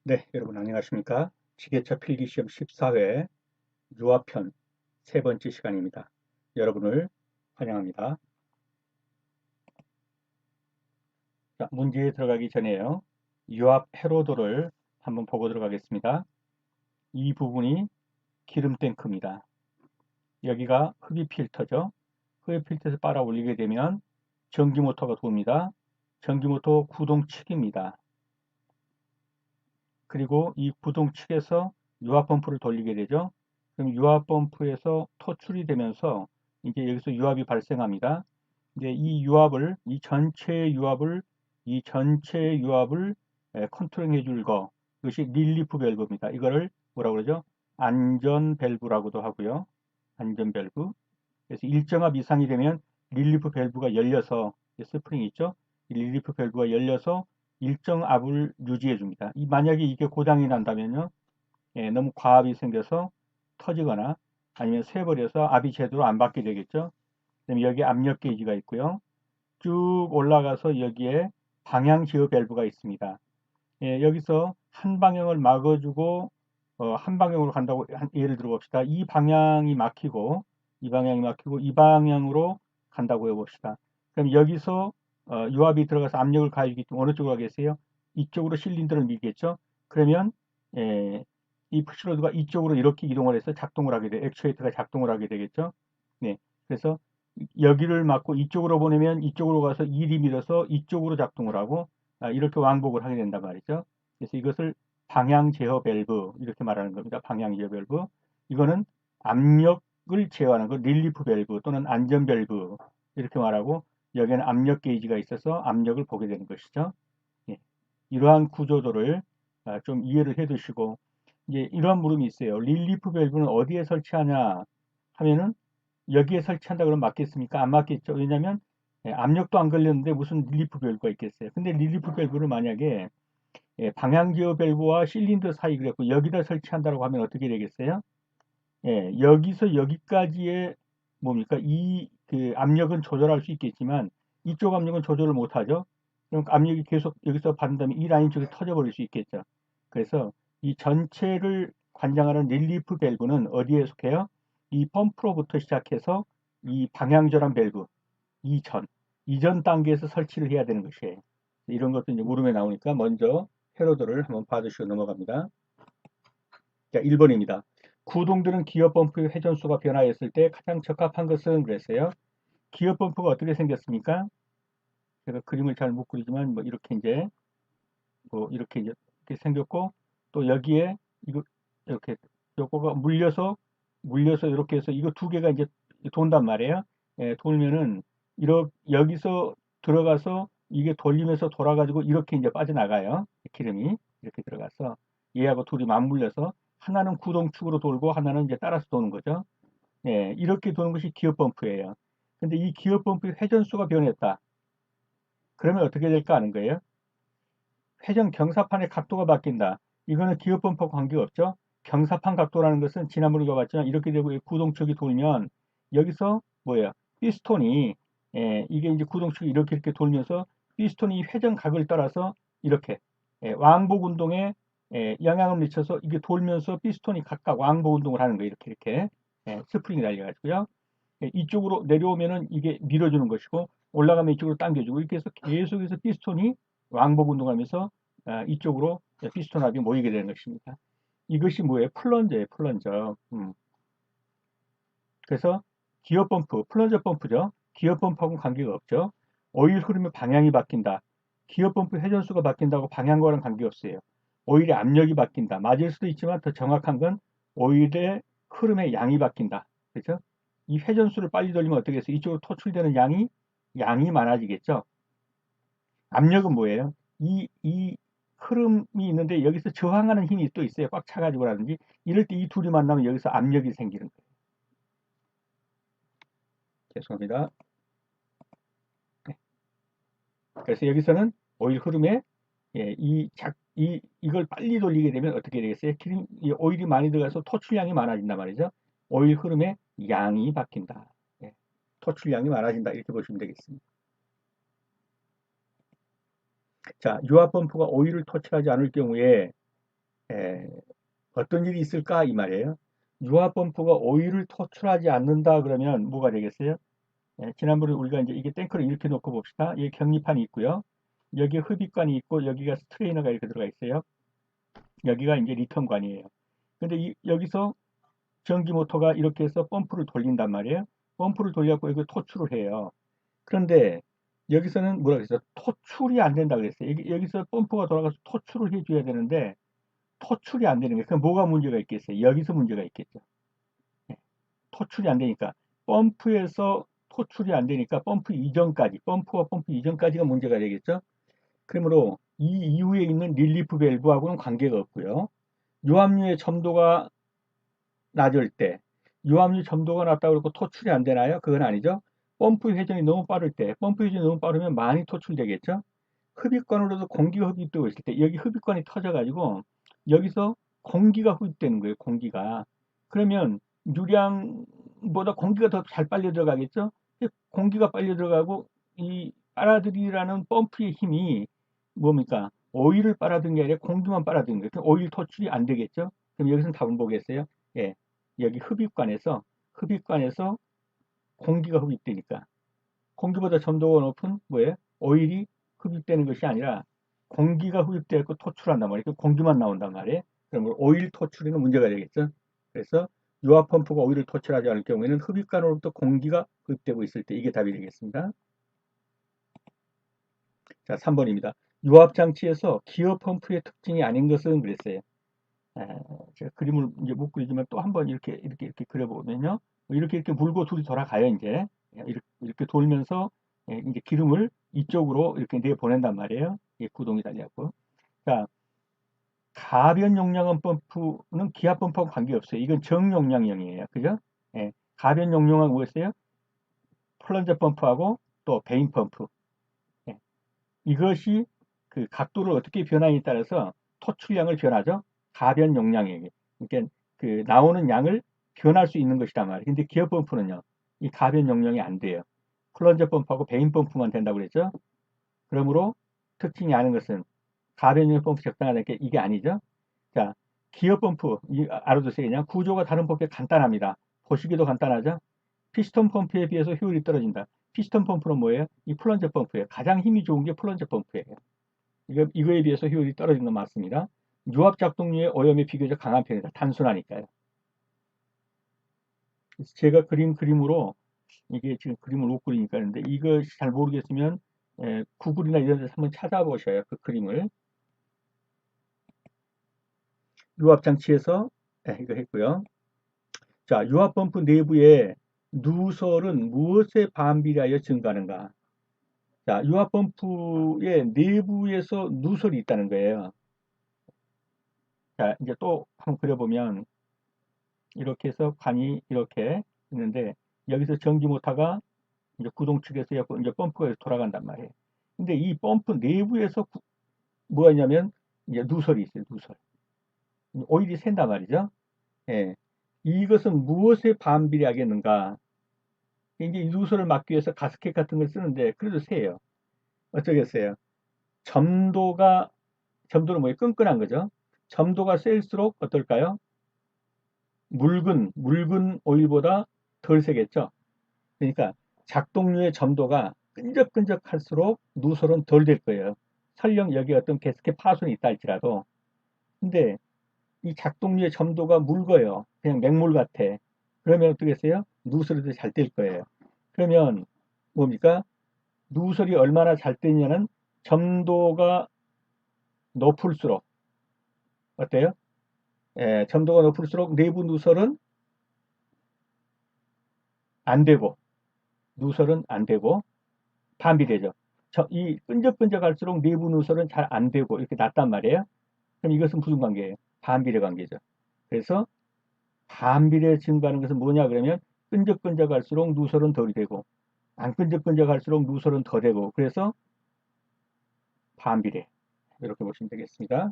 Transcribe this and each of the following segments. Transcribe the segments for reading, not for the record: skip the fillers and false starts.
네, 여러분 안녕하십니까? 지게차 필기시험 14회 유아편 세 번째 시간입니다. 여러분을 환영합니다. 자, 문제에 들어가기 전에요. 유압 회로도를 한번 보고 들어가겠습니다. 이 부분이 기름 탱크입니다. 여기가 흡입 필터죠. 흡입 필터에서 빨아 올리게 되면 전기 모터가 돕니다. 전기 모터 구동측입니다. 그리고 이 구동측에서 유압 펌프를 돌리게 되죠. 그럼 유압 펌프에서 토출이 되면서 이제 여기서 유압이 발생합니다. 이제 이 전체 유압을 컨트롤해 줄 거, 이것이 릴리프 밸브입니다. 이거를 뭐라고 그러죠? 안전 밸브라고도 하고요. 안전 밸브. 그래서 일정압 이상이 되면 릴리프 밸브가 열려서, 스프링 있죠? 이 릴리프 밸브가 열려서 일정 압을 유지해 줍니다. 만약에 이게 고장이 난다면요, 너무 과압이 생겨서 터지거나 아니면 새버려서 압이 제대로 안 받게 되겠죠. 그다음에 여기 압력 게이지가 있고요. 쭉 올라가서 여기에 방향 제어 밸브가 있습니다. 여기서 한 방향을 막아주고 한 방향으로 간다고 예를 들어 봅시다. 이 방향이 막히고 이 방향으로 간다고 해봅시다. 그럼 여기서 유압이 들어가서 압력을 가해주기 때문에 어느 쪽으로 가겠어요? 이쪽으로 실린더를 밀겠죠. 그러면 이 푸시로드가 이쪽으로 이렇게 이동을 해서 작동을 하게 돼, 액추에이터가 작동을 하게 되겠죠. 네, 그래서 여기를 막고 이쪽으로 보내면 이쪽으로 가서 일이 밀어서 이쪽으로 작동을 하고 이렇게 왕복을 하게 된단 말이죠. 그래서 이것을 방향 제어 밸브 이렇게 말하는 겁니다. 방향 제어 밸브. 이거는 압력을 제어하는 거 릴리프 밸브 또는 안전 밸브 이렇게 말하고 여기에는 압력 게이지가 있어서 압력을 보게 되는 것이죠. 예. 이러한 구조도를 좀 이해를 해 두시고 이제 이러한 물음이 있어요. 릴리프 밸브는 어디에 설치하냐 하면은 여기에 설치한다 그러면 맞겠습니까? 안 맞겠죠. 왜냐하면 압력도 안 걸렸는데 무슨 릴리프 밸브가 있겠어요. 근데 릴리프 밸브를 만약에 방향 제어 밸브와 실린더 사이 그랬고 여기다 설치한다고 하면 어떻게 되겠어요? 여기서 여기까지의 뭡니까? 그 압력은 조절할 수 있겠지만 이쪽 압력은 조절을 못 하죠. 그럼 압력이 계속 여기서 받는다면 이 라인 쪽에 터져버릴 수 있겠죠. 그래서 이 전체를 관장하는 릴리프 밸브는 어디에 속해요? 이 펌프로부터 시작해서 이 방향전환 밸브 이전 단계에서 설치를 해야 되는 것이에요. 이런 것도 이제 물음에 나오니까 먼저 회로도를 한번 봐주시고 넘어갑니다. 자, 1번입니다. 구동되는 기어 펌프의 회전수가 변화했을 때 가장 적합한 것은 그랬어요. 기어 펌프가 어떻게 생겼습니까? 제가 그림을 잘 못 그리지만 뭐 이렇게 생겼고 또 여기에 이거 이렇게 요거가 물려서 이렇게 해서 이거 두 개가 이제 돈단 말이에요. 돌면은 여기서 들어가서 이게 돌리면서 돌아가지고 이렇게 이제 빠져나가요. 기름이 이렇게 들어가서 얘하고 둘이 맞물려서 하나는 구동축으로 돌고 하나는 이제 따라서 도는 거죠. 이렇게 도는 것이 기어 펌프예요. 근데 이 기어 펌프의 회전수가 변했다. 그러면 어떻게 될까 하는 거예요. 회전 경사판의 각도가 바뀐다. 이거는 기어 펌프와 관계없죠. 경사판 각도라는 것은 지난번에 봤지만 이렇게 되고 구동축이 돌면 여기서 뭐예요? 피스톤이 이게 이제 구동축이 이렇게 돌면서 피스톤이 회전각을 따라서 이렇게 왕복 운동에 영향을 미쳐서 이게 돌면서 피스톤이 각각 왕복 운동을 하는 거예요. 이렇게 스프링이 달려가지고요. 이쪽으로 내려오면은 이게 밀어주는 것이고 올라가면 이쪽으로 당겨주고 이렇게 해서 계속해서 피스톤이 왕복 운동하면서 이쪽으로 피스톤 합이 모이게 되는 것입니다. 이것이 뭐예요? 플런저예요, 플런저. 그래서 기어 펌프, 플런저 펌프죠. 기어 펌프하고는 관계가 없죠. 오일 흐름의 방향이 바뀐다. 기어 펌프 회전수가 바뀐다고 방향과는 관계없어요. 오일의 압력이 바뀐다. 맞을 수도 있지만 더 정확한 건 오일의 흐름의 양이 바뀐다. 그렇죠? 이 회전수를 빨리 돌리면 어떻게 해서 이쪽으로 토출되는 양이 많아지겠죠. 압력은 뭐예요? 이 흐름이 있는데 여기서 저항하는 힘이 또 있어요. 꽉 차가지고라든지 이럴 때 이 둘이 만나면 여기서 압력이 생기는 거예요. 죄송합니다. 그래서 여기서는 오일 흐름에 이걸 빨리 돌리게 되면 어떻게 되겠어요? 오일이 많이 들어가서 토출량이 많아진단 말이죠. 오일 흐름의 양이 바뀐다. 토출량이 많아진다. 이렇게 보시면 되겠습니다. 자, 유압 펌프가 오일을 터치하지 않을 경우에 에, 어떤 일이 있을까 이 말이에요. 유압 펌프가 오일을 토출하지 않는다 그러면 뭐가 되겠어요? 지난번에 우리가 이제 이게 탱크를 이렇게 놓고 봅시다. 여기 격리판이 있고요. 여기에 흡입관이 있고 여기가 스트레이너가 이렇게 들어가 있어요. 여기가 이제 리턴관이에요. 근데 여기서 전기 모터가 이렇게 해서 펌프를 돌린단 말이에요. 펌프를 돌려갖고 이거 토출을 해요. 그런데 여기서는 뭐라 그랬어요? 토출이 안 된다 그랬어요. 여기서 펌프가 돌아가서 토출을 해줘야 되는데 토출이 안 되는 거예요. 그럼 뭐가 문제가 있겠어요? 여기서 문제가 있겠죠. 예, 토출이 안 되니까 펌프에서 토출이 안 되니까 펌프 이전까지 펌프와 펌프 이전까지가 문제가 되겠죠. 그러므로 이 이후에 있는 릴리프 밸브하고는 관계가 없고요. 유압류의 점도가 낮을 때 유압류 점도가 낮다고 그러고 토출이 안 되나요? 그건 아니죠. 펌프 회전이 너무 빠를 때 펌프 회전이 너무 빠르면 많이 토출되겠죠. 흡입관으로도 공기가 흡입되고 있을 때 여기 흡입관이 터져가지고 여기서 공기가 흡입되는 거예요. 공기가. 그러면 유량보다 공기가 더 잘 빨려 들어가겠죠. 공기가 빨려 들어가고 이 빨아들이라는 펌프의 힘이 뭡니까? 오일을 빨아들인 게 아니라 공기만 빨아들인 거예요. 그럼 오일 토출이 안 되겠죠. 그럼 여기서는 답을 보겠어요. 예, 여기 흡입관에서 공기가 흡입되니까 공기보다 점도가 높은 뭐예요? 오일이 흡입되는 것이 아니라 공기가 흡입되고 토출한단 말이에요. 공기만 나온단 말이에요. 그러면 오일 토출에는 문제가 되겠죠. 그래서 유압 펌프가 오일을 토출하지 않을 경우에는 흡입관으로부터 공기가 흡입되고 있을 때 이게 답이 되겠습니다. 자, 3번입니다. 유압 장치에서 기어 펌프의 특징이 아닌 것은 그랬어요. 제가 그림을 이제 못 그리지만 또 한번 이렇게 그려보면요. 이렇게 물고 둘이 돌아가요, 이제. 이렇게 돌면서 이제 기름을 이쪽으로 이렇게 내보낸단 말이에요. 구동이 달려갖고. 자, 가변 용량은 펌프는 기압 펌프하고 관계없어요. 이건 정용량형이에요. 그죠? 가변 용량은 뭐였어요? 플런저 펌프하고 또 베인 펌프. 예, 이것이 그 각도를 어떻게 변하냐에 따라서 토출량을 변하죠. 가변 용량이에요. 그러니까 그 나오는 양을 변할 수 있는 것이란 말이에요. 근데 기어 펌프는요. 이 가변 용량이 안 돼요. 플런저 펌프하고 베인 펌프만 된다고 그랬죠. 그러므로 특징이 아는 것은 가변 용량 펌프 적당하다 게 이게 아니죠. 자, 기어 펌프 알아두세요. 그냥 구조가 다른 펌프에 간단합니다. 보시기도 간단하죠. 피스톤 펌프에 비해서 효율이 떨어진다. 피스톤 펌프는 뭐예요? 이 플런저 펌프예요. 가장 힘이 좋은 게 플런저 펌프예요. 이거에 비해서 효율이 떨어지는 건 맞습니다. 유압 작동률의 오염이 비교적 강한 편이다. 단순하니까요. 제가 그린 그림으로 이게 지금 그림을 못 그리니까 하는데 이것이 잘 모르겠으면 구글이나 이런 데서 한번 찾아보셔요. 그 그림을. 유압 장치에서 이거 했고요. 자, 유압 펌프 내부의 누설은 무엇에 반비례하여 증가하는가? 자, 유압 펌프의 내부에서 누설이 있다는 거예요. 자, 이제 또 한번 그려보면 이렇게 해서 관이 이렇게 있는데 여기서 전기 모터가 이제 구동 측에서 이제 펌프가 돌아간단 말이에요. 근데 이 펌프 내부에서 뭐가 있냐면 이제 누설이 있어요. 누설. 오일이 샌단 말이죠. 예. 이것은 무엇에 반비례하겠는가? 이제 이 누설을 막기 위해서 가스켓 같은 걸 쓰는데 그래도 새요. 어쩌겠어요. 점도가 점도는 뭐예요? 끈끈한 거죠. 점도가 셀수록 어떨까요? 묽은 오일보다 덜 세겠죠. 그러니까 작동류의 점도가 끈적끈적할수록 누설은 덜 될 거예요. 설령 여기 어떤 가스켓 파손이 있다 할지라도. 근데 이 작동류의 점도가 묽어요. 그냥 맹물 같아. 그러면 어떻겠어요? 누설이 더 잘 될 거예요. 그러면 뭡니까? 누설이 얼마나 잘 되냐는 점도가 높을수록 어때요? 점도가 높을수록 내부 누설은 안 되고 누설은 안 되고 반비례죠. 이 끈적끈적할수록 내부 누설은 잘 안 되고 이렇게 낮단 말이에요. 그럼 이것은 무슨 관계예요? 반비례 관계죠. 그래서 반비례 증가하는 것은 뭐냐 그러면 끈적끈적할수록 누설은 덜 되고 안 끈적끈적할수록 누설은 더 되고 그래서 반비례 이렇게 보시면 되겠습니다.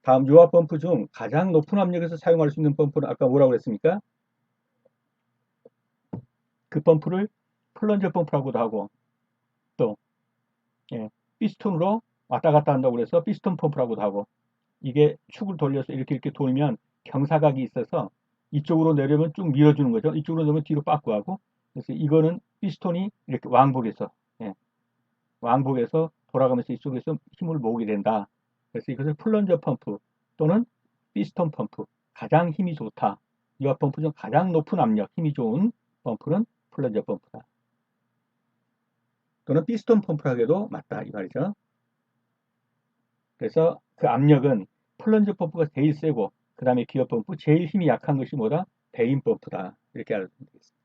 다음 유압 펌프 중 가장 높은 압력에서 사용할 수 있는 펌프는 아까 뭐라고 그랬습니까? 그 펌프를 플런저 펌프라고도 하고 또 예, 피스톤으로 왔다 갔다 한다고 그래서 피스톤 펌프라고도 하고, 이게 축을 돌려서 이렇게 돌면 경사각이 있어서 이쪽으로 내려면 쭉 밀어주는 거죠. 이쪽으로 내면 뒤로 빠꾸 하고. 그래서 이거는 피스톤이 이렇게 왕복해서, 예, 왕복해서 돌아가면서 이쪽에서 힘을 모으게 된다. 그래서 이것을 플런저 펌프 또는 피스톤 펌프, 가장 힘이 좋다. 유압 펌프 중 가장 높은 압력, 힘이 좋은 펌프는 플런저 펌프다. 또는 피스톤 펌프라고도 맞다 이 말이죠. 그래서 그 압력은 플런저 펌프가 제일 세고, 그 다음에 기어 펌프, 제일 힘이 약한 것이 뭐다? 베인 펌프다. 이렇게 알면 되겠습니다.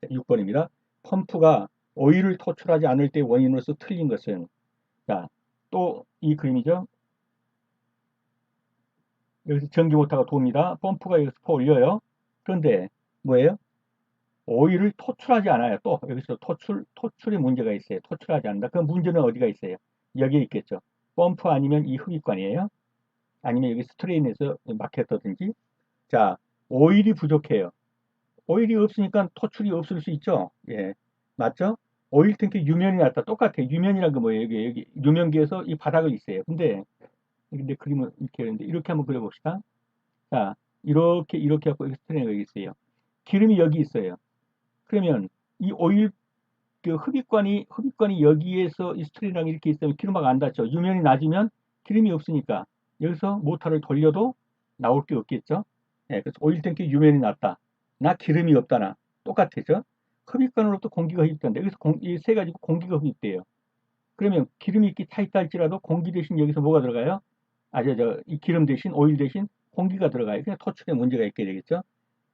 6번입니다. 펌프가 오일을 토출하지 않을 때 원인으로서 틀린 것은, 자, 또 이 그림이죠. 여기서 전기 모터가 돕니다. 펌프가 여기서 올려요. 그런데 뭐예요? 오일을 토출하지 않아요. 또 여기서 토출에 문제가 있어요. 토출하지 않는다. 그 문제는 어디가 있어요? 여기에 있겠죠. 펌프 아니면 이 흡입관이에요. 아니면 여기 스트레인에서 막혔다든지. 자, 오일이 부족해요. 오일이 없으니까 토출이 없을 수 있죠. 예, 맞죠? 오일 탱크 유면이 났다. 똑같아요. 유면이란 게 뭐예요? 여기 유면기에서 이 바닥을 있어요. 근데 그림을 이렇게 했는데 이렇게 한번 그려봅시다. 자, 이렇게 하고 스트레인이 여기 있어요. 기름이 여기 있어요. 그러면 이 오일 그 흡입관이 여기에서 이 스트레인이랑 이렇게 있으면 기름막 안 닿죠. 유면이 낮으면 기름이 없으니까 여기서 모터를 돌려도 나올 게 없겠죠. 예, 그래서 오일 탱크 유면이 낮다. 나 기름이 없다. 나 똑같아죠. 흡입관으로부터 공기가 흡입된다. 여기서 이 세 가지 공기가 흡입돼요. 그러면 기름이 이렇게 차 있다 할지라도 공기 대신 여기서 뭐가 들어가요? 이 기름 대신 오일 대신 공기가 들어가요. 그냥 토출에 문제가 있게 되겠죠.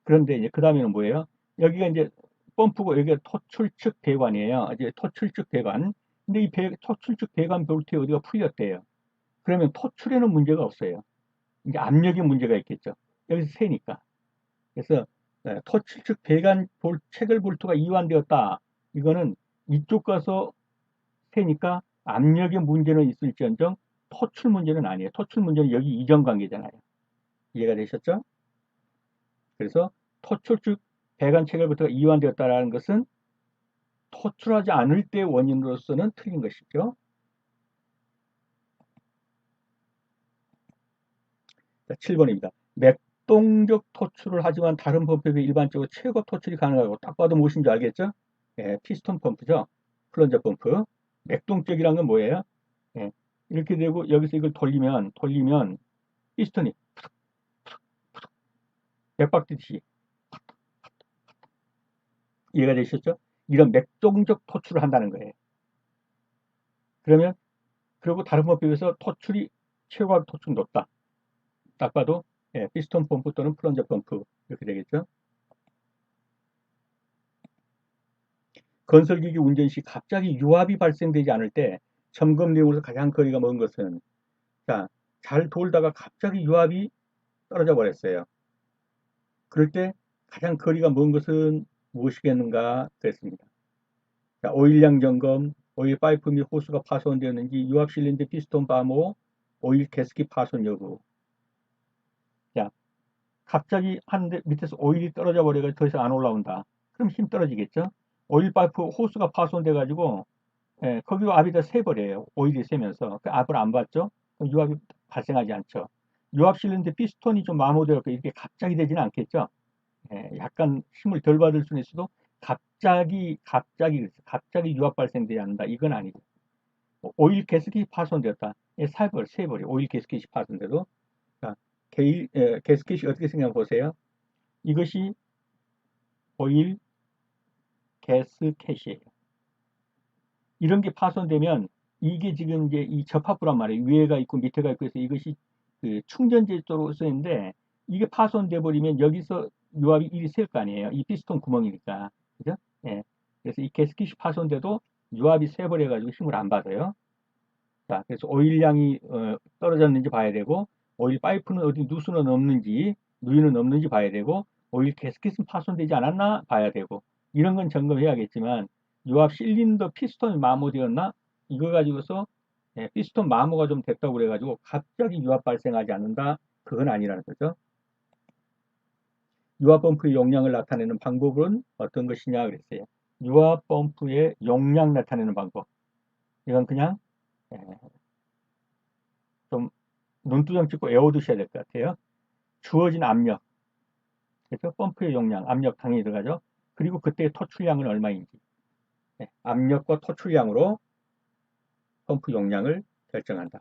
그런데 이제 그 다음에는 뭐예요? 여기가 이제 펌프고 여기가 토출축 배관이에요. 이제 토출축 배관. 근데 이 토출축 배관 볼트에 어디가 풀렸대요. 그러면 토출에는 문제가 없어요. 이제 압력에 문제가 있겠죠. 여기서 새니까. 그래서 토출축 배관 체결 볼트가 이완되었다. 이거는 이쪽 가서 새니까 압력의 문제는 있을지언정 토출 문제는 아니에요. 토출 문제는 여기 이전 관계잖아요. 이해가 되셨죠? 그래서 토출축 배관 체결부터가 이완되었다는 것은 토출하지 않을 때 원인으로서는 틀린 것이죠. 자, 7번입니다. 맥동적 토출을 하지만 다른 펌프에 비해 일반적으로 최고 토출이 가능하고, 딱 봐도 무엇인지 알겠죠? 예, 피스톤 펌프죠. 플런저 펌프. 맥동적이란 건 뭐예요? 예, 이렇게 되고 여기서 이걸 돌리면 피스톤이 맥박듯이, 이해가 되셨죠? 이런 맥동적 토출을 한다는 거예요. 그러면 그리고 다른 펌프에 비해서 토출이 최고 토출이 높다. 딱 봐도 예, 피스톤 펌프 또는 플런저 펌프 이렇게 되겠죠. 건설기기 운전 시 갑자기 유압이 발생되지 않을 때 점검 내용으로서 가장 거리가 먼 것은, 자, 잘 돌다가 갑자기 유압이 떨어져 버렸어요. 그럴 때 가장 거리가 먼 것은 무엇이겠는가 그랬습니다. 자, 오일량 점검, 오일 파이프 및 호스가 파손되었는지, 유압 실린더 피스톤 바모, 오일 개스키 파손 여부. 자, 갑자기 하는데 밑에서 오일이 떨어져 버려가지고 더 이상 안 올라온다. 그럼 힘 떨어지겠죠? 오일 파이프 호스가 파손돼 가지고 예, 거기로 압이 다 새버려요. 오일이 새면서 그 압을 안 받죠? 그럼 유압이 발생하지 않죠. 유압 실린더 피스톤이 좀 마모되고 이렇게 갑자기 되지는 않겠죠? 예, 약간 힘을 덜 받을 수는 있어도 갑자기 유압 발생되지 않는다. 이건 아니죠. 오일 게스킷이 파손되었다. 예, 새버려. 오일 게스킷이 파손돼도. 자, 게스킷이 어떻게 생각해 보세요. 이것이 오일 게스켓이에요. 이런 게 파손되면 이게 지금 이제 이 접합부란 말이에요. 위에가 있고 밑에가 있고 해서 이것이 그 충전재 쪽으로 쓰는데, 이게 파손돼 버리면 여기서 유압이 이리 셀 거 아니에요. 이 피스톤 구멍이니까. 그죠? 예. 그래서 이 게스킷이 파손돼도 유압이 새 버려 가지고 힘을 안 받아요. 자, 그래서 오일량이 떨어졌는지 봐야 되고, 오일 파이프는 어디 누수는 없는지, 누유는 없는지 봐야 되고, 오일 게스킷은 파손되지 않았나 봐야 되고, 이런 건 점검해야겠지만, 유압 실린더 피스톤이 마모되었나? 이거 가지고서 예, 피스톤 마모가 좀 됐다고 그래가지고 갑자기 유압 발생하지 않는다? 그건 아니라는 거죠. 유압 펌프의 용량을 나타내는 방법은 어떤 것이냐 그랬어요. 유압 펌프의 용량 나타내는 방법. 이건 그냥 예, 좀 눈두덩 찍고 외워두셔야 될 것 같아요. 주어진 압력, 그래서 펌프의 용량, 압력 당연히 들어가죠. 그리고 그때의 토출량은 얼마인지. 예, 압력과 토출량으로 펌프 용량을 결정한다.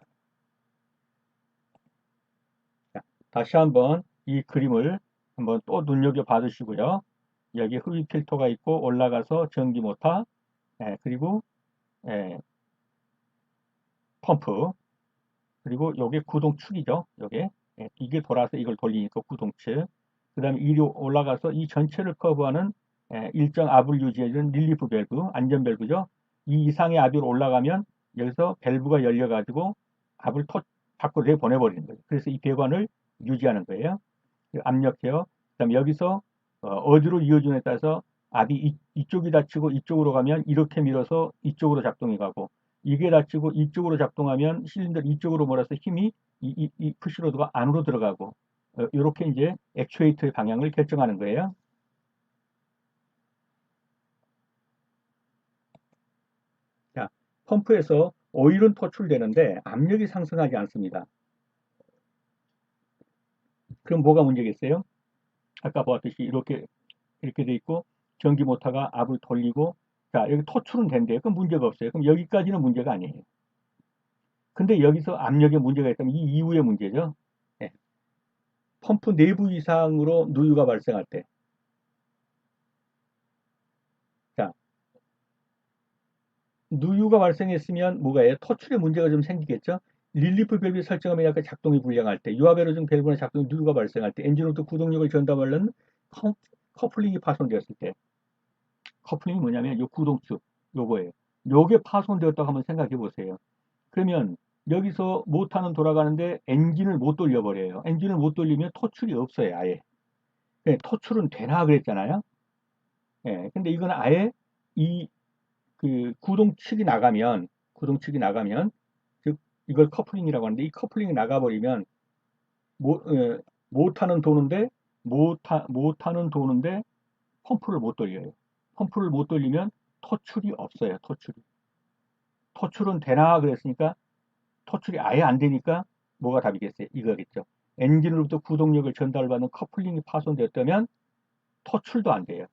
자, 다시 한번 이 그림을 한번 또 눈여겨 봐주시고요. 여기 흡입 필터가 있고 올라가서 전기 모터, 예, 그리고 예, 펌프, 그리고 요게 구동축이죠. 요게 예, 이게 돌아서 이걸 돌리니까 구동축. 그 다음에 이리 올라가서 이 전체를 커버하는 예, 일정 압을 유지해주는 릴리프 밸브, 안전 밸브죠. 이 이상의 압이 올라가면 여기서 밸브가 열려가지고 압을 밖으로 내보내버리는 거예요. 그래서 이 배관을 유지하는 거예요. 압력 제어. 그다음에 여기서 어디로 이어주냐에 따라서 압이 이쪽이 닫히고 이쪽으로 가면 이렇게 밀어서 이쪽으로 작동이 가고 이게 닫히고 이쪽으로 작동하면 실린더 이쪽으로 몰아서 힘이 이 푸시로드가 안으로 들어가고 이렇게 이제 액추에이터의 방향을 결정하는 거예요. 자, 펌프에서 오일은 토출되는데 압력이 상승하지 않습니다. 그럼 뭐가 문제겠어요? 아까 보았듯이 이렇게 돼 있고 전기 모터가 압을 돌리고 자 여기 토출은 된대요. 그럼 문제가 없어요. 그럼 여기까지는 문제가 아니에요. 근데 여기서 압력에 문제가 있다면 이 이후의 문제죠. 네. 펌프 내부 이상으로 누유가 발생할 때, 자 누유가 발생했으면 뭐가 해요? 토출에 문제가 좀 생기겠죠. 릴리프 밸브 설정하면 약간 작동이 불량할 때, 유압에너중 밸브나 작동 누유가 발생할 때, 엔진로부터 구동력을 전달하는 커플링이 파손되었을 때, 커플링이 뭐냐면 요 구동축 요거예요. 요게 파손되었다고 한번 생각해 보세요. 그러면 여기서 모터는 돌아가는데 엔진을 못 돌려버려요. 엔진을 못 돌리면 토출이 없어요, 아예. 네, 토출은 되나 그랬잖아요. 예, 근데 이건 아예 이 그 구동축이 나가면, 즉 이걸 커플링이라고 하는데 이 커플링이 나가버리면 모터는 도는데 모터는 도는데 펌프를 못 돌려요. 펌프를 못 돌리면 토출이 없어요. 토출은 되나 그랬으니까 토출이 아예 안 되니까 뭐가 답이겠어요? 이거겠죠. 엔진으로부터 구동력을 전달받는 커플링이 파손되었다면 토출도 안 돼요.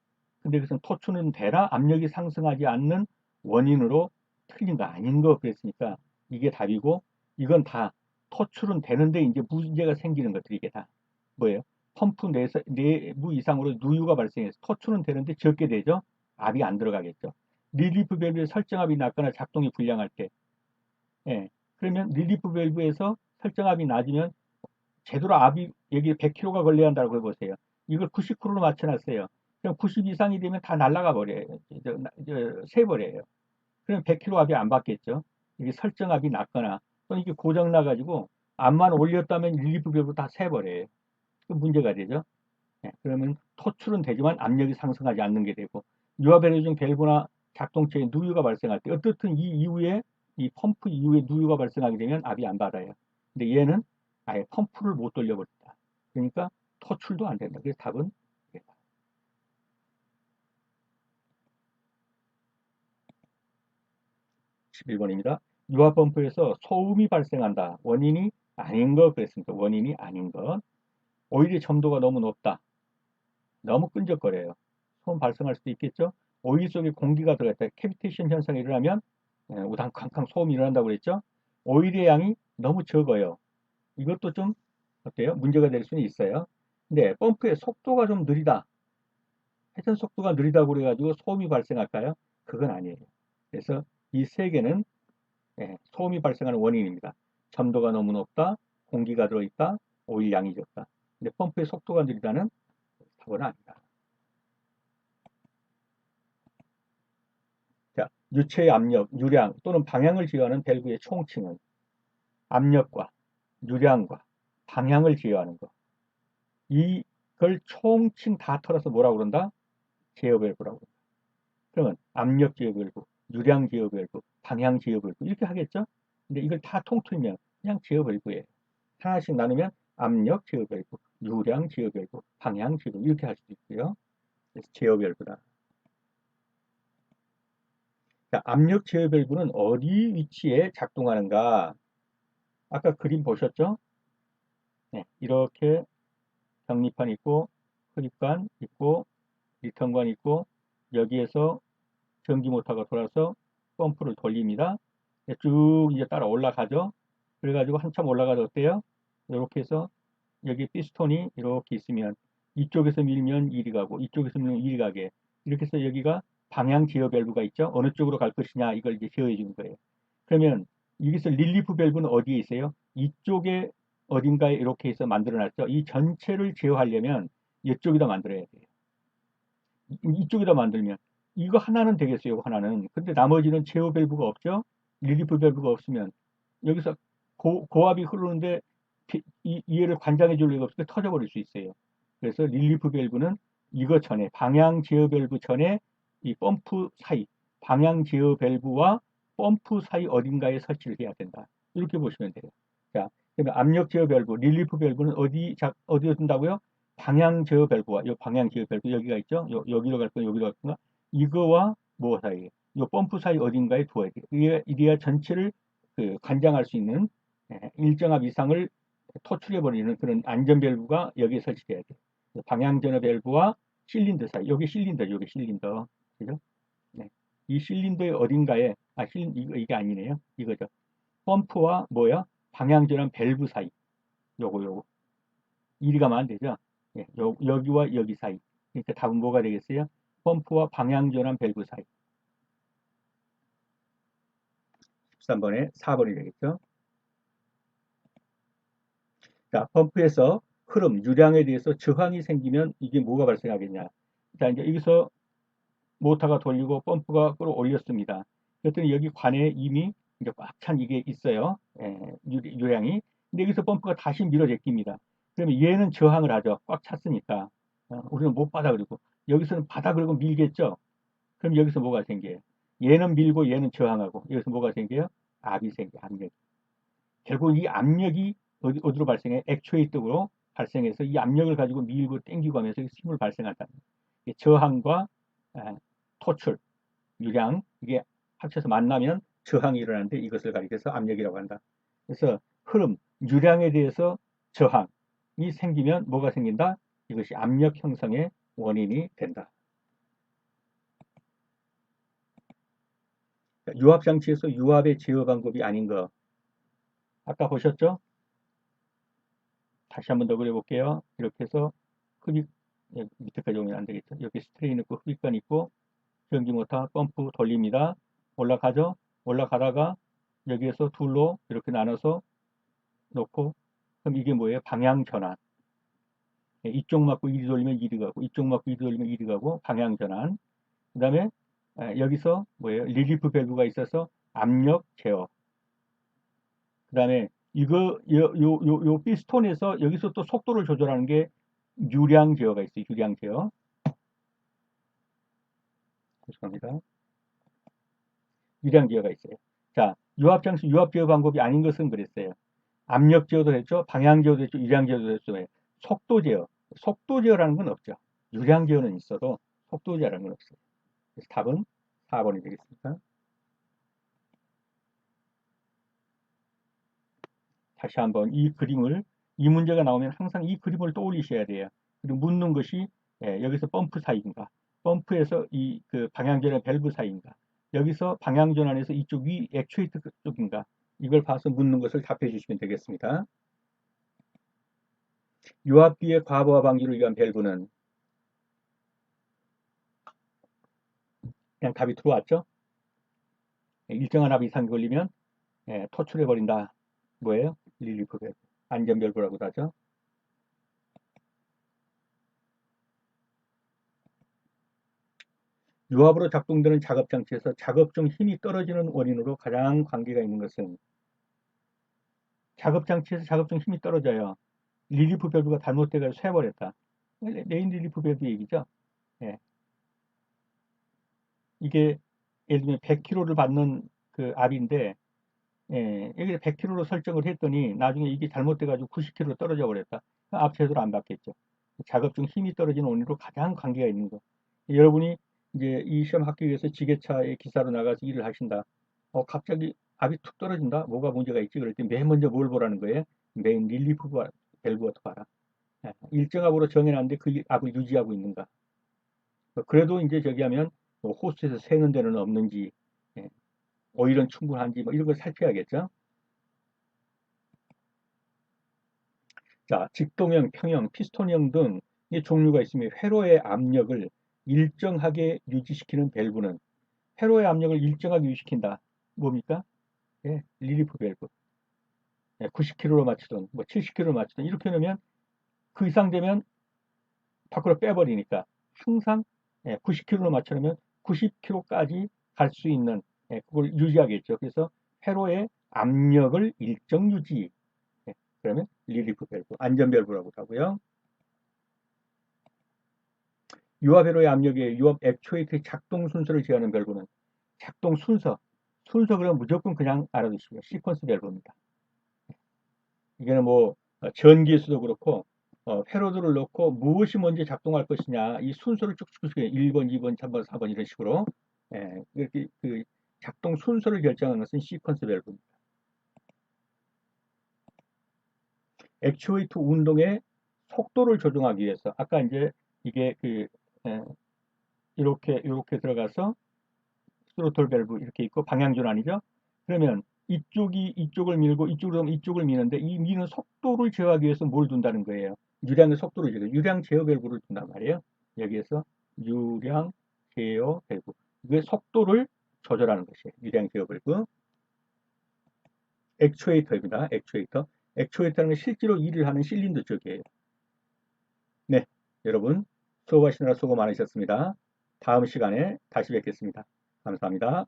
근데 그것은 토출은 되나 압력이 상승하지 않는 원인으로 틀린 거 아닌 거 그랬으니까 이게 답이고 이건 다 토출은 되는데 이제 문제가 생기는 것들이 이게 다 뭐예요? 펌프 내부 이상으로 누유가 발생해서 토출은 되는데 적게 되죠. 압이 안 들어가겠죠. 릴리프 밸브의 설정압이 낮거나 작동이 불량할 때 예. 그러면 릴리프 밸브에서 설정압이 낮으면 제대로 압이 여기 100kg가 걸려야 한다고 해보세요. 이걸 90kg로 맞춰놨어요. 그럼 90 이상이 되면 다 날아가 버려요. 새버려요. 그럼 100kg 압이 안 받겠죠. 이게 설정압이 낮거나 또는 이게 고장 나가지고 압만 올렸다면 릴리프 밸브 다 새버려요. 그 문제가 되죠. 예, 그러면 토출은 되지만 압력이 상승하지 않는 게 되고 유압 에너지 중 밸브나 작동체에 누유가 발생할 때 어떻든 이 이후에 이 펌프 이후에 누유가 발생하게 되면 압이 안 받아요. 근데 얘는 아예 펌프를 못 돌려버린다. 그러니까 토출도 안 된다. 그래서 답은 11번입니다. 유압 펌프에서 소음이 발생한다. 원인이 아닌 것 그랬습니다. 원인이 아닌 것. 오일의 첨도가 너무 높다. 너무 끈적거려요. 소음 발생할 수도 있겠죠. 오일 속에 공기가 들어갈 때 캐비테이션 현상이 일어나면 우당캉캉 소음이 일어난다고 그랬죠. 오일의 양이 너무 적어요. 이것도 좀 어때요? 문제가 될 수는 있어요. 근데 펌프의 속도가 좀 느리다. 회전 속도가 느리다고 그래가지고 소음이 발생할까요? 그건 아니에요. 그래서 이 세 개는 소음이 발생하는 원인입니다. 점도가 너무 높다, 공기가 들어있다, 오일 양이 적다. 근데 펌프의 속도가 느리다는 답은 아니다. 자, 유체의 압력, 유량 또는 방향을 제어하는 밸브의 총칭은 압력과 유량과 방향을 제어하는 것. 이걸 총칭 다 털어서 뭐라고 그런다? 제어 밸브라고. 그러면 압력 제어 밸브, 유량 제어 밸브, 방향 제어 밸브 이렇게 하겠죠? 근데 이걸 다 통틀면 그냥 제어 밸브예요. 하나씩 나누면 압력 제어 밸브, 유량 제어 밸브, 방향 제어 밸브 이렇게 할 수도 있고요. 그래서 제어 밸브다. 자, 압력 제어 밸브는 어디 위치에 작동하는가? 아까 그림 보셨죠? 네, 이렇게 경리판 있고, 흡입관 있고, 리턴관 있고, 여기에서 전기 모터가 돌아서 펌프를 돌립니다. 네, 쭉 이제 따라 올라가죠. 그래가지고 한참 올라가도 어때요? 이렇게 해서 여기 피스톤이 이렇게 있으면 이쪽에서 밀면 이리 가고 이쪽에서 밀면 이리 가게 이렇게 해서 여기가 방향 제어 밸브가 있죠. 어느 쪽으로 갈 것이냐 이걸 이제 제어해 주는 거예요. 그러면 여기서 릴리프 밸브는 어디에 있어요? 이쪽에 어딘가에 이렇게 해서 만들어 놨죠. 이 전체를 제어하려면 이쪽에다 만들어야 돼요. 이쪽에다 만들면 이거 하나는 되겠어요. 하나는. 근데 나머지는 제어 밸브가 없죠. 릴리프 밸브가 없으면 여기서 고압이 흐르는데 얘를 관장해 줄 리가 없으니까 터져버릴 수 있어요. 그래서 릴리프 밸브는 이거 전에 방향 제어 밸브 전에 이 펌프 사이 방향 제어 밸브와 펌프 사이 어딘가에 설치를 해야 된다. 이렇게 보시면 돼요. 자, 그러면 압력 제어 밸브, 릴리프 밸브는 어디에 둔다고요? 방향 제어 밸브와 이 방향 제어 밸브 여기가 있죠. 여기로 갈 건가 여기로 갈 건가? 이거와 뭐 사이에? 이 펌프 사이 어딘가에 두어야 돼요. 이래야 전체를 관장할 수 있는 일정압 이상을 토출해버리는 그런 안전 밸브가 여기에 설치돼야 돼요. 방향 전압 밸브와 실린더 사이. 여기 실린더죠. 여기 실린더. 그죠? 네. 이 실린더의 어딘가에 이게 아니네요. 이거죠. 펌프와 뭐야? 방향 전압 밸브 사이. 요거. 이리 가면 안 되죠. 예, 여기와 여기 사이. 그러니까 답은 뭐가 되겠어요? 펌프와 방향 전환 밸브 사이. 13번에 4번이 되겠죠. 자, 펌프에서 흐름, 유량에 대해서 저항이 생기면 이게 뭐가 발생하겠냐. 자, 이제 여기서 모터가 돌리고 펌프가 끌어올렸습니다. 그랬더니 여기 관에 이미 이제 꽉 찬 이게 있어요. 유량이. 근데 여기서 펌프가 다시 밀어 제낍니다. 그러면 얘는 저항을 하죠. 꽉 찼으니까. 우리는 못 받아 그리고 여기서는 받아 그리고 밀겠죠. 그럼 여기서 뭐가 생겨요? 얘는 밀고 얘는 저항하고 여기서 뭐가 생겨요? 압이 생겨, 압력. 결국 이 압력이 어디로 발생해? 액추에이터로 발생해서 이 압력을 가지고 밀고 당기고 하면서 힘을 발생한다. 저항과 토출, 유량 이게 합쳐서 만나면 저항이 일어나는데 이것을 가리켜서 압력이라고 한다. 그래서 흐름, 유량에 대해서 저항이 생기면 뭐가 생긴다? 이것이 압력 형성의 원인이 된다. 유압장치에서 유압의 제어 방법이 아닌 거 아까 보셨죠? 다시 한번 더 그려볼게요. 이렇게 해서 흡입 밑에까지 오면 안 되겠죠. 여기 스트레인 있고 흡입관 있고 전기 모터 펌프 돌립니다. 올라가죠. 올라가다가 여기에서 둘로 이렇게 나눠서 놓고 그럼 이게 뭐예요? 방향 전환. 이쪽 맞고 이리 돌리면 이리 가고 이쪽 맞고 이리 돌리면 이리 가고 방향 전환. 그 다음에 여기서 뭐예요? 릴리프 밸브가 있어서 압력 제어. 그 다음에 이거 요 피스톤에서 여기서 또 속도를 조절하는 게 유량 제어가 있어요. 유량 제어. 죄송합니다. 유량 제어가 있어요. 자, 유압 장치 유압 제어 방법이 아닌 것은 그랬어요. 압력 제어도 했죠. 방향 제어도 했죠. 유량 제어도 했죠. 속도 제어. 속도 제어라는 건 없죠. 유량 제어는 있어도 속도 제어라는 건 없어요. 그래서 답은 4번이 되겠습니다. 다시 한번 이 문제가 나오면 항상 이 그림을 떠올리셔야 돼요. 그리고 묻는 것이 여기서 펌프 사이인가, 펌프에서 이 그 방향전환 밸브 사이인가, 여기서 방향전환에서 이쪽 위 액추에이터 쪽인가, 이걸 봐서 묻는 것을 답해 주시면 되겠습니다. 유압비의 과부하 방지를 위한 밸브는 그냥 답이 들어왔죠. 일정한 압 이상이 걸리면 토출해 버린다. 뭐예요? 릴리프 밸브, 안전 밸브라고도 하죠. 유압으로 작동되는 작업장치에서 작업 중 힘이 떨어지는 원인으로 가장 관계가 있는 것은 작업장치에서 작업 중 힘이 떨어져요. 릴리프 밸브가 잘못돼가지고 쇠버렸다. 레인 릴리프 밸브 얘기죠. 예. 이게 예를 들면 100kg를 받는 그 압인데 여기 100kg로 설정을 했더니 나중에 이게 잘못돼가지고 90kg로 떨어져 버렸다. 압 제대로 안 받겠죠. 작업 중 힘이 떨어지는 원인으로 가장 관계가 있는 거. 여러분이 이제 이 시험 합격을 위해서 지게차의 기사로 나가서 일을 하신다. 갑자기 압이 툭 떨어진다. 뭐가 문제가 있지? 그랬더니 맨 먼저 뭘 보라는 거예요? 메인 릴리프 밸브부터 봐라. 일정 압으로 정해놨는데 그 압을 유지하고 있는가. 그래도 이제 저기 하면 뭐 호스에서 새는 데는 없는지, 예, 오일은 충분한지 뭐 이런 걸 살펴야겠죠. 자, 직동형, 평형, 피스톤형 등 이 종류가 있으며 회로의 압력을 일정하게 유지시키는 밸브는 회로의 압력을 일정하게 유지시킨다. 뭡니까? 예, 리리프 밸브. 90kg로 맞추든 뭐 70kg로 맞추든 이렇게 놓으면 그 이상 되면 밖으로 빼버리니까 항상 90kg로 맞추려면 90kg까지 갈 수 있는 그걸 유지하겠죠. 그래서 회로의 압력을 일정 유지. 그러면 리리프 밸브, 안전 밸브라고 하고요. 유압 회로의 압력의 유압 액추에이터의 작동 순서를 제하는 밸브는 작동 순서 그러면 무조건 그냥 알아두시고요. 시퀀스 밸브입니다. 이게는 뭐 전기에서도 그렇고 회로들을 넣고 무엇이 먼저 작동할 것이냐 이 순서를 쭉쭉 1번, 2번, 3번, 4번 이런 식으로 이렇게 그 작동 순서를 결정하는 것은 시퀀스 밸브입니다. 액추에이터 운동의 속도를 조정하기 위해서 아까 이제 이게 이렇게 들어가서 스로틀 밸브 이렇게 있고 방향 전환이죠. 그러면 이쪽이 이쪽을 밀고 이쪽으로 하면 이쪽을 미는데 이 미는 속도를 제어하기 위해서 뭘 둔다는 거예요. 유량의 속도를 제어, 유량 제어 밸브를 둔단 말이에요. 여기에서 유량 제어 밸브. 그 속도를 조절하는 것이에요. 유량 제어 밸브. 액추에이터입니다. 액추에이터. 액추에이터는 실제로 일을 하는 실린더 쪽이에요. 네, 여러분 수고하시느라 수고 많으셨습니다. 다음 시간에 다시 뵙겠습니다. 감사합니다.